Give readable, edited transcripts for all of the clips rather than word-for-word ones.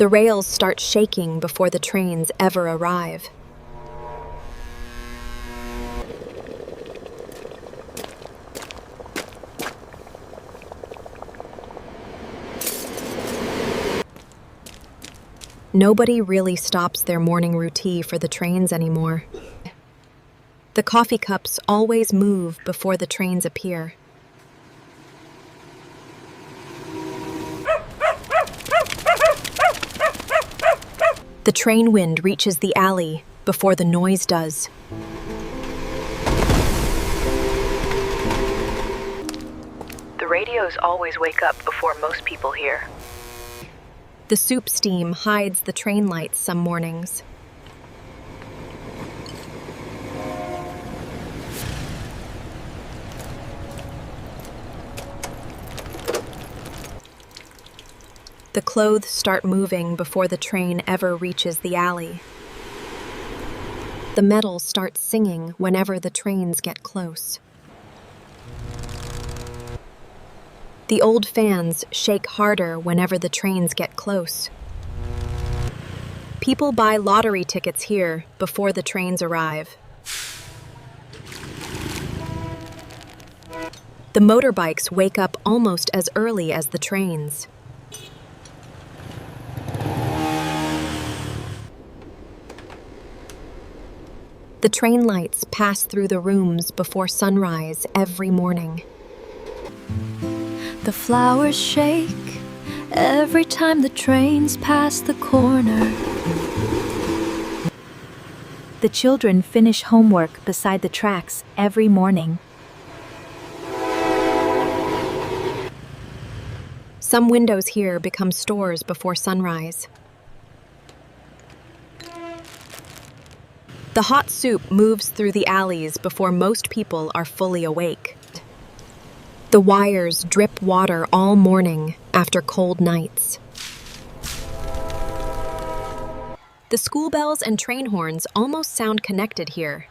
The rails start shaking before the trains ever arrive. Nobody really stops their morning routine for the trains anymore. The coffee cups always move before the trains appear. The train wind reaches the alley before the noise does. The radios always wake up before most people hear. The soup steam hides the train lights some mornings. The clothes start moving before the train ever reaches the alley. The metal starts singing whenever the trains get close. The old fans shake harder whenever the trains get close. People buy lottery tickets here before the trains arrive. The motorbikes wake up almost as early as the trains. The train lights pass through the rooms before sunrise every morning. The flowers shake every time the trains pass the corner. The children finish homework beside the tracks every morning. Some windows here become stores before sunrise. The hot soup moves through the alleys before most people are fully awake. The wires drip water all morning after cold nights. The school bells and train horns almost sound connected here.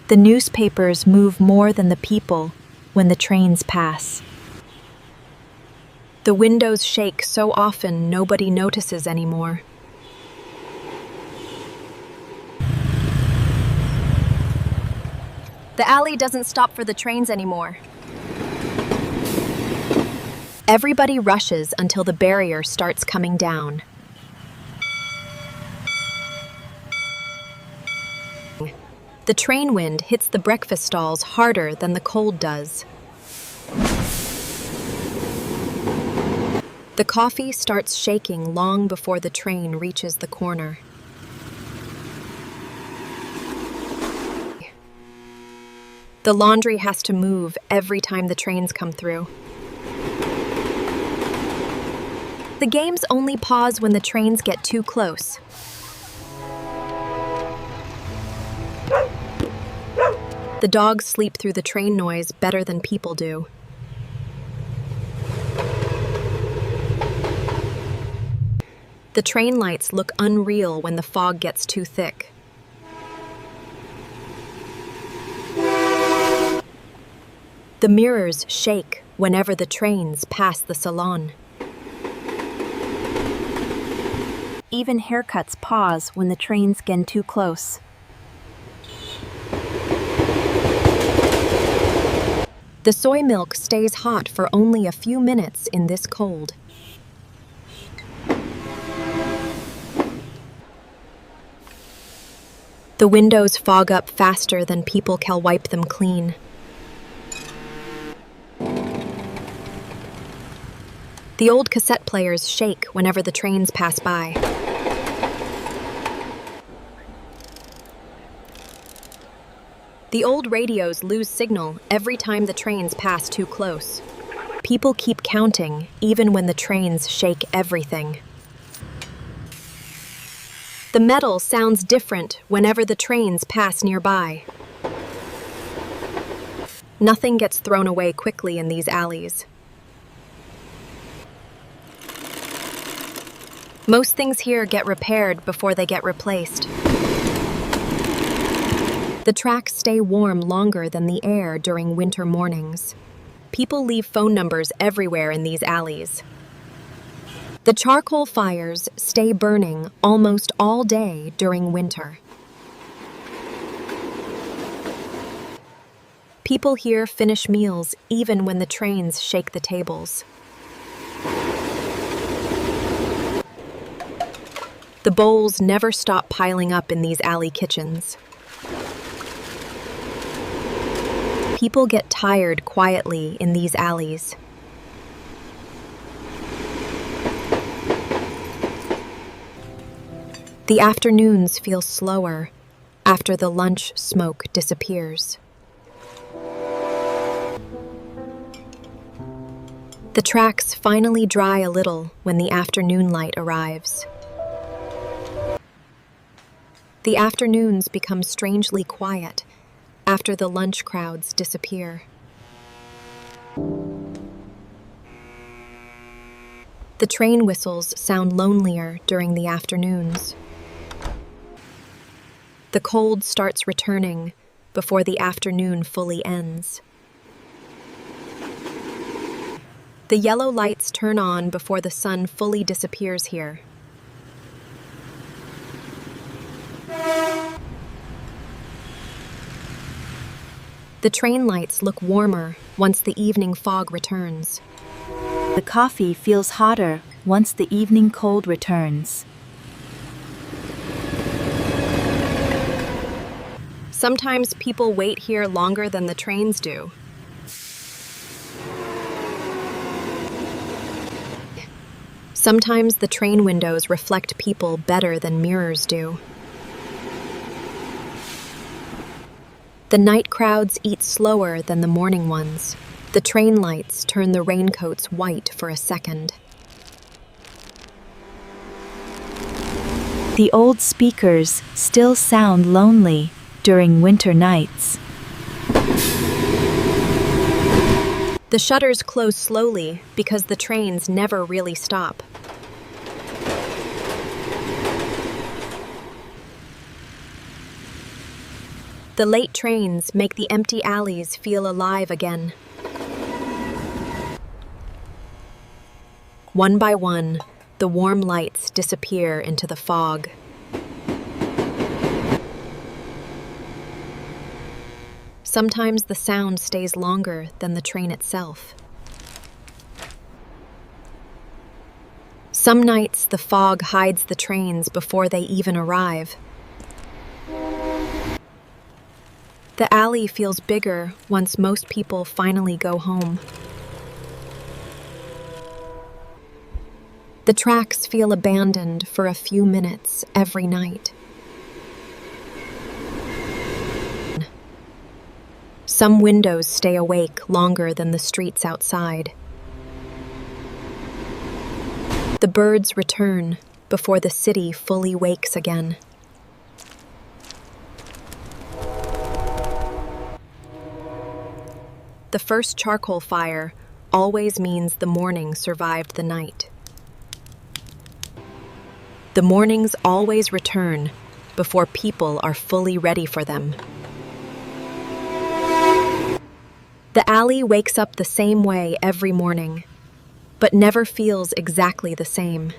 The newspapers move more than the people when the trains pass. The windows shake so often nobody notices anymore. The alley doesn't stop for the trains anymore. Everybody rushes until the barrier starts coming down. The train wind hits the breakfast stalls harder than the cold does. The coffee starts shaking long before the train reaches the corner. The laundry has to move every time the trains come through. The games only pause when the trains get too close. The dogs sleep through the train noise better than people do. The train lights look unreal when the fog gets too thick. The mirrors shake whenever the trains pass the salon. Even haircuts pause when the trains get too close. The soy milk stays hot for only a few minutes in this cold. The windows fog up faster than people can wipe them clean. The old cassette players shake whenever the trains pass by. The old radios lose signal every time the trains pass too close. People keep counting even when the trains shake everything. The metal sounds different whenever the trains pass nearby. Nothing gets thrown away quickly in these alleys. Most things here get repaired before they get replaced. The tracks stay warm longer than the air during winter mornings. People leave phone numbers everywhere in these alleys. The charcoal fires stay burning almost all day during winter. People here finish meals even when the trains shake the tables. The bowls never stop piling up in these alley kitchens. People get tired quietly in these alleys. The afternoons feel slower after the lunch smoke disappears. The tracks finally dry a little when the afternoon light arrives. The afternoons become strangely quiet after the lunch crowds disappear. The train whistles sound lonelier during the afternoons. The cold starts returning before the afternoon fully ends. The yellow lights turn on before the sun fully disappears here. The train lights look warmer once the evening fog returns. The coffee feels hotter once the evening cold returns. Sometimes people wait here longer than the trains do. Sometimes the train windows reflect people better than mirrors do. The night crowds eat slower than the morning ones. The train lights turn the raincoats white for a second. The old speakers still sound lonely during winter nights. The shutters close slowly because the trains never really stop. The late trains make the empty alleys feel alive again. One by one, the warm lights disappear into the fog. Sometimes the sound stays longer than the train itself. Some nights the fog hides the trains before they even arrive. The alley feels bigger once most people finally go home. The tracks feel abandoned for a few minutes every night. Some windows stay awake longer than the streets outside. The birds return before the city fully wakes again. The first charcoal fire always means the morning survived the night. The mornings always return before people are fully ready for them. The alley wakes up the same way every morning, but never feels exactly the same.